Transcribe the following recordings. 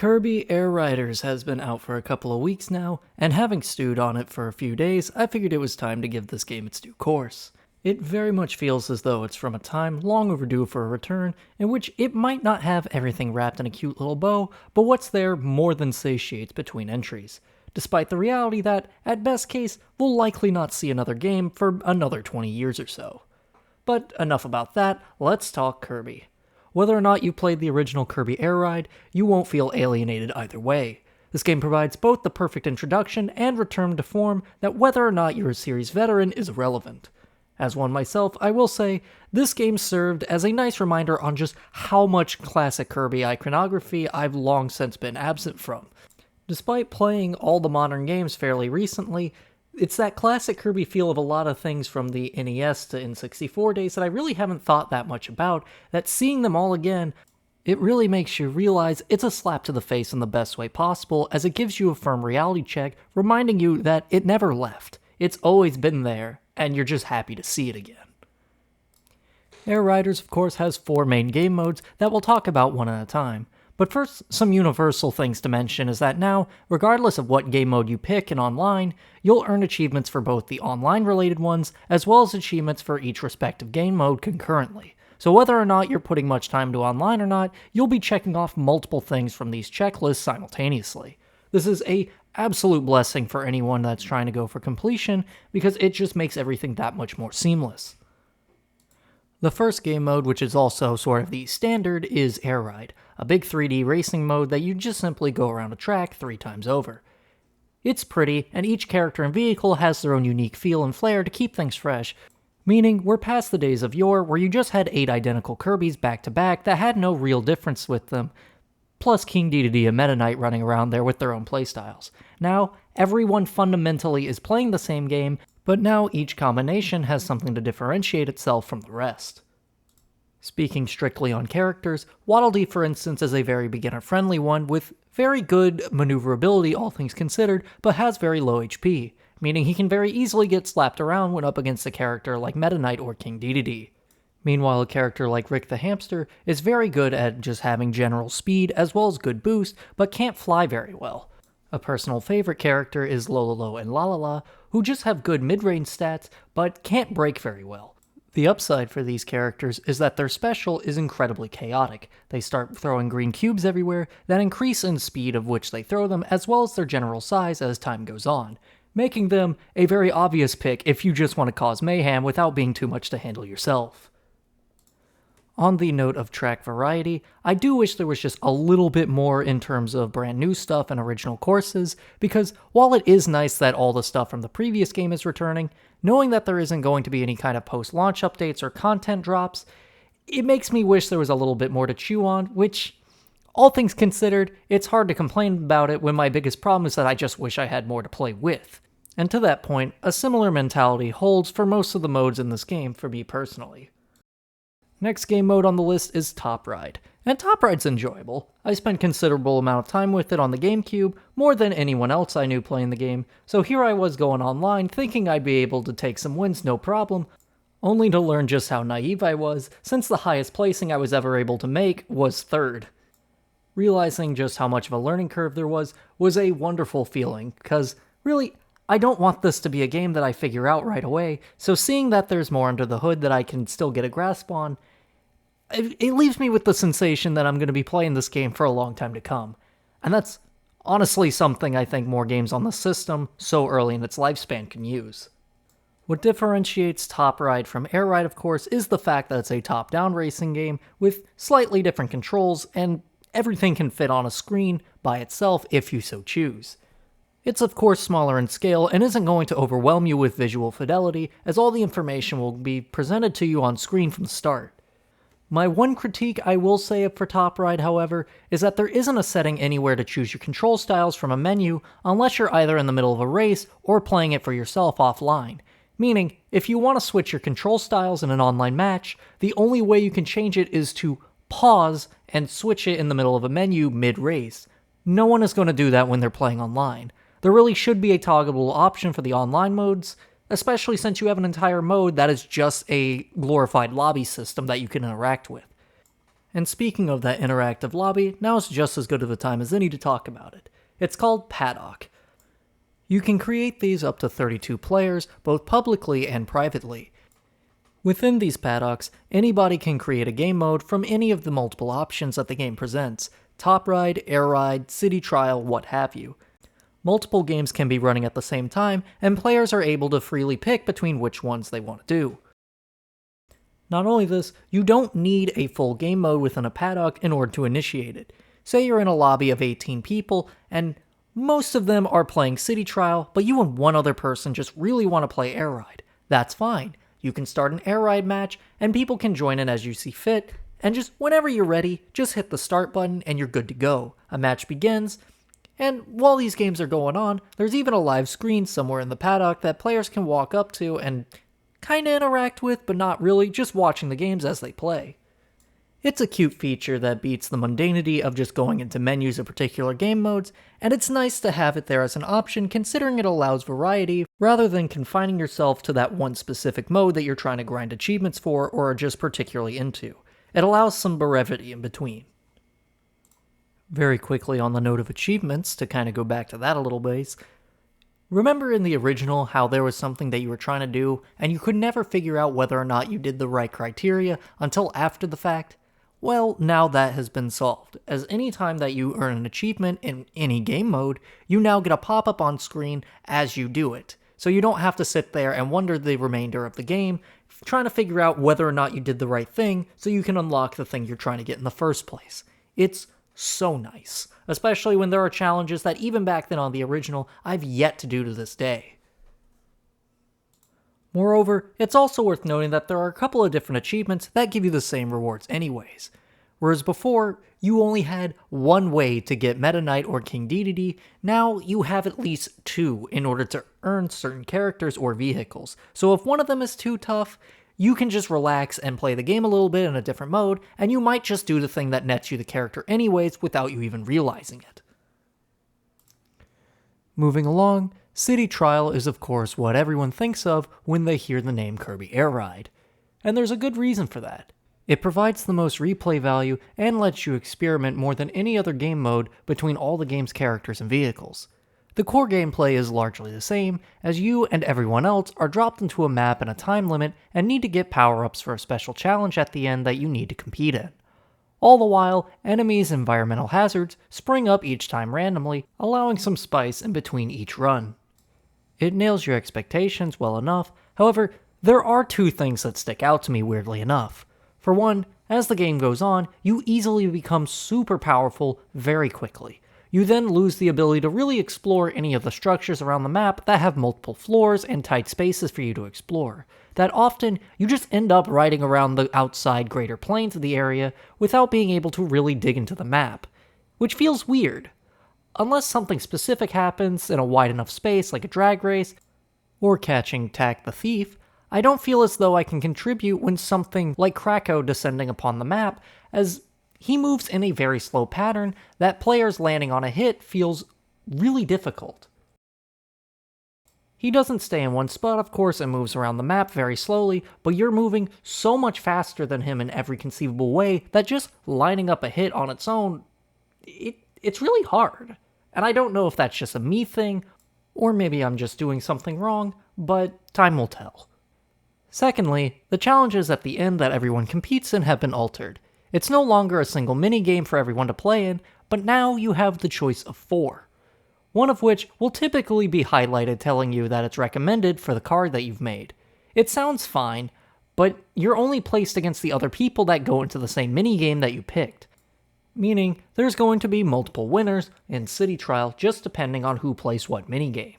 Kirby Air Riders has been out for a couple of weeks now, and having stewed on it for a few days, I figured it was time to give this game its due course. It very much feels as though it's from a time long overdue for a return, in which it might not have everything wrapped in a cute little bow, but what's there more than satiates between entries, despite the reality that, at best case, we'll likely not see another game for another 20 years or so. But enough about that, let's talk Kirby. Whether or not you played the original Kirby Air Ride, you won't feel alienated either way. This game provides both the perfect introduction and return to form that whether or not you're a series veteran is irrelevant. As one myself, I will say, this game served as a nice reminder on just how much classic Kirby iconography I've long since been absent from. Despite playing all the modern games fairly recently, it's that classic Kirby feel of a lot of things from the NES to N64 days that I really haven't thought that much about, that seeing them all again, it really makes you realize it's a slap to the face in the best way possible, as it gives you a firm reality check, reminding you that it never left. It's always been there, and you're just happy to see it again. Air Riders, of course, has 4 main game modes that we'll talk about one at a time. But first, some universal things to mention is that now, regardless of what game mode you pick in online, you'll earn achievements for both the online-related ones, as well as achievements for each respective game mode concurrently. So whether or not you're putting much time to online or not, you'll be checking off multiple things from these checklists simultaneously. This is a absolute blessing for anyone that's trying to go for completion, because it just makes everything that much more seamless. The first game mode, which is also sort of the standard, is Air Ride, a big 3D racing mode that you just simply go around a track 3 times over. It's pretty, and each character and vehicle has their own unique feel and flair to keep things fresh, meaning we're past the days of yore where you just had 8 identical Kirbys back to back that had no real difference with them, plus King Dedede and Meta Knight running around there with their own playstyles. Now, everyone fundamentally is playing the same game, but now each combination has something to differentiate itself from the rest. Speaking strictly on characters, Waddle Dee, for instance, is a very beginner-friendly one with very good maneuverability, all things considered, but has very low HP, meaning he can very easily get slapped around when up against a character like Meta Knight or King Dedede. Meanwhile, a character like Rick the Hamster is very good at just having general speed as well as good boost, but can't fly very well. A personal favorite character is Lololo and Lalala, who just have good mid-range stats, but can't break very well. The upside for these characters is that their special is incredibly chaotic. They start throwing green cubes everywhere that increase in speed of which they throw them, as well as their general size as time goes on, making them a very obvious pick if you just want to cause mayhem without being too much to handle yourself. On the note of track variety, I do wish there was just a little bit more in terms of brand new stuff and original courses, because while it is nice that all the stuff from the previous game is returning, knowing that there isn't going to be any kind of post-launch updates or content drops, it makes me wish there was a little bit more to chew on, which, all things considered, it's hard to complain about it when my biggest problem is that I just wish I had more to play with. And to that point, a similar mentality holds for most of the modes in this game for me personally. Next game mode on the list is Top Ride, and Top Ride's enjoyable. I spent considerable amount of time with it on the GameCube, more than anyone else I knew playing the game, so here I was going online thinking I'd be able to take some wins no problem, only to learn just how naive I was, since the highest placing I was ever able to make was 3rd. Realizing just how much of a learning curve there was a wonderful feeling, because really, I don't want this to be a game that I figure out right away, so seeing that there's more under the hood that I can still get a grasp on, it leaves me with the sensation that I'm going to be playing this game for a long time to come. And that's honestly something I think more games on the system, so early in its lifespan, can use. What differentiates Top Ride from Air Ride, of course, is the fact that it's a top-down racing game with slightly different controls, and everything can fit on a screen by itself if you so choose. It's of course smaller in scale and isn't going to overwhelm you with visual fidelity, as all the information will be presented to you on screen from the start. My one critique I will say for Top Ride, however, is that there isn't a setting anywhere to choose your control styles from a menu unless you're either in the middle of a race or playing it for yourself offline. Meaning, if you want to switch your control styles in an online match, the only way you can change it is to pause and switch it in the middle of a menu mid-race. No one is going to do that when they're playing online. There really should be a toggleable option for the online modes, especially since you have an entire mode that is just a glorified lobby system that you can interact with. And speaking of that interactive lobby, now is just as good of a time as any to talk about it. It's called Paddock. You can create these up to 32 players, both publicly and privately. Within these paddocks, anybody can create a game mode from any of the multiple options that the game presents: Top Ride, Air Ride, City Trial, what have you. Multiple games can be running at the same time, and players are able to freely pick between which ones they want to do. Not only this, you don't need a full game mode within a paddock in order to initiate it. Say you're in a lobby of 18 people, and most of them are playing City Trial, but you and one other person just really want to play Air Ride. That's fine. You can start an Air Ride match, and people can join in as you see fit, and just whenever you're ready, just hit the start button and you're good to go. A match begins, and while these games are going on, there's even a live screen somewhere in the paddock that players can walk up to and kinda interact with, but not really, just watching the games as they play. It's a cute feature that beats the mundanity of just going into menus of particular game modes, and it's nice to have it there as an option considering it allows variety rather than confining yourself to that one specific mode that you're trying to grind achievements for or are just particularly into. It allows some brevity in between. Very quickly on the note of achievements, to kind of go back to that a little bit, remember in the original how there was something that you were trying to do and you could never figure out whether or not you did the right criteria until after the fact? Well, now that has been solved, as any time that you earn an achievement in any game mode, you now get a pop-up on screen as you do it. So you don't have to sit there and wonder the remainder of the game, trying to figure out whether or not you did the right thing so you can unlock the thing you're trying to get in the first place. It's so nice, especially when there are challenges that even back then on the original, I've yet to do to this day. Moreover, it's also worth noting that there are a couple of different achievements that give you the same rewards anyways. Whereas before, you only had one way to get Meta Knight or King Dedede, now you have at least two in order to earn certain characters or vehicles. So if one of them is too tough, you can just relax and play the game a little bit in a different mode, and you might just do the thing that nets you the character anyways without you even realizing it. Moving along, City Trial is of course what everyone thinks of when they hear the name Kirby Air Ride. And there's a good reason for that. It provides the most replay value and lets you experiment more than any other game mode between all the game's characters and vehicles. The core gameplay is largely the same, as you and everyone else are dropped into a map in a time limit and need to get power-ups for a special challenge at the end that you need to compete in. All the while, enemies and environmental hazards spring up each time randomly, allowing some spice in between each run. It nails your expectations well enough, however, there are two things that stick out to me weirdly enough. For one, as the game goes on, you easily become super powerful very quickly. You then lose the ability to really explore any of the structures around the map that have multiple floors and tight spaces for you to explore. That often, you just end up riding around the outside greater plains of the area without being able to really dig into the map, which feels weird. Unless something specific happens in a wide enough space like a drag race, or catching Tak the Thief, I don't feel as though I can contribute when something like Krakow descending upon the map, as he moves in a very slow pattern that players landing on a hit feels really difficult. He doesn't stay in one spot, of course, and moves around the map very slowly, but you're moving so much faster than him in every conceivable way that just lining up a hit on its own, it's really hard. And I don't know if that's just a me thing, or maybe I'm just doing something wrong, but time will tell. Secondly, the challenges at the end that everyone competes in have been altered. It's no longer a single minigame for everyone to play in, but now you have the choice of 4. One of which will typically be highlighted telling you that it's recommended for the card that you've made. It sounds fine, but you're only placed against the other people that go into the same minigame that you picked. Meaning, there's going to be multiple winners in City Trial just depending on who plays what minigame.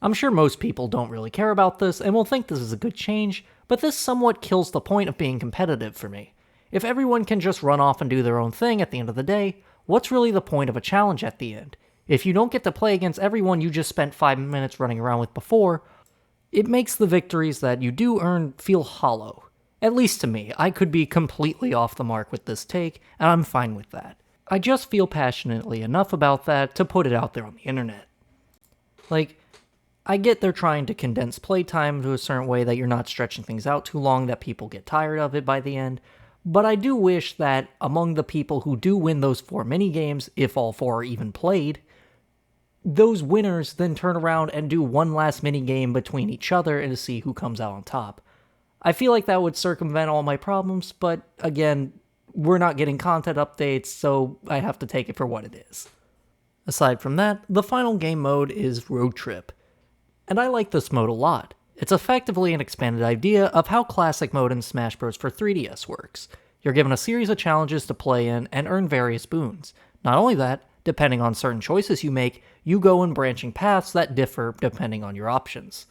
I'm sure most people don't really care about this and will think this is a good change, but this somewhat kills the point of being competitive for me. If everyone can just run off and do their own thing at the end of the day, what's really the point of a challenge at the end? If you don't get to play against everyone you just spent 5 minutes running around with before, it makes the victories that you do earn feel hollow. At least to me, I could be completely off the mark with this take, and I'm fine with that. I just feel passionately enough about that to put it out there on the internet. I get they're trying to condense playtime to a certain way that you're not stretching things out too long that people get tired of it by the end, But I do wish that among the people who do win those 4 minigames, if all 4 are even played, those winners then turn around and do one last minigame between each other and to see who comes out on top. I feel like that would circumvent all my problems, but again, we're not getting content updates, so I have to take it for what it is. Aside from that, the final game mode is Road Trip, and I like this mode a lot. It's effectively an expanded idea of how classic mode in Smash Bros. For 3DS works. You're given a series of challenges to play in and earn various boons. Not only that, depending on certain choices you make, you go in branching paths that differ depending on your options.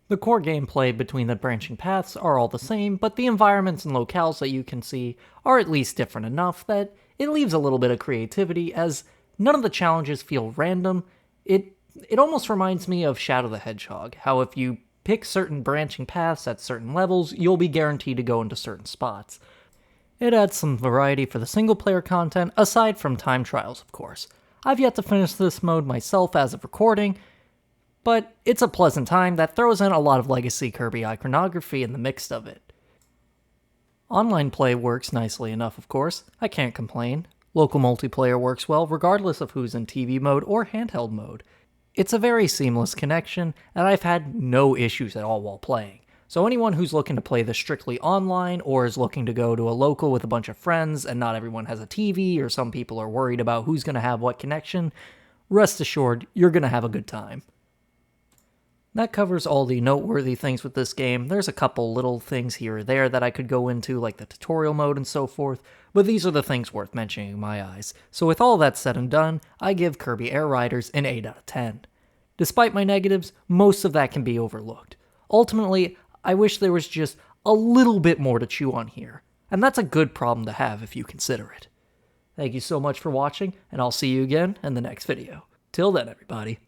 The core gameplay between the branching paths are all the same, but the environments and locales that you can see are at least different enough that it leaves a little bit of creativity, as none of the challenges feel random. It almost reminds me of Shadow the Hedgehog, how if you pick certain branching paths at certain levels, you'll be guaranteed to go into certain spots. It adds some variety for the single-player content, aside from time trials, of course. I've yet to finish this mode myself as of recording, but it's a pleasant time that throws in a lot of legacy Kirby iconography in the mix of it. Online play works nicely enough, of course. I can't complain. Local multiplayer works well regardless of who's in TV mode or handheld mode. It's a very seamless connection, and I've had no issues at all while playing. So anyone who's looking to play this strictly online, or is looking to go to a local with a bunch of friends and not everyone has a TV, or some people are worried about who's going to have what connection, rest assured, you're going to have a good time. That covers all the noteworthy things with this game. There's a couple little things here or there that I could go into, like the tutorial mode and so forth, but these are the things worth mentioning in my eyes. So with all that said and done, I give Kirby Air Riders an 8 out of 10. Despite my negatives, most of that can be overlooked. Ultimately, I wish there was just a little bit more to chew on here, and that's a good problem to have if you consider it. Thank you so much for watching, and I'll see you again in the next video. Till then, everybody.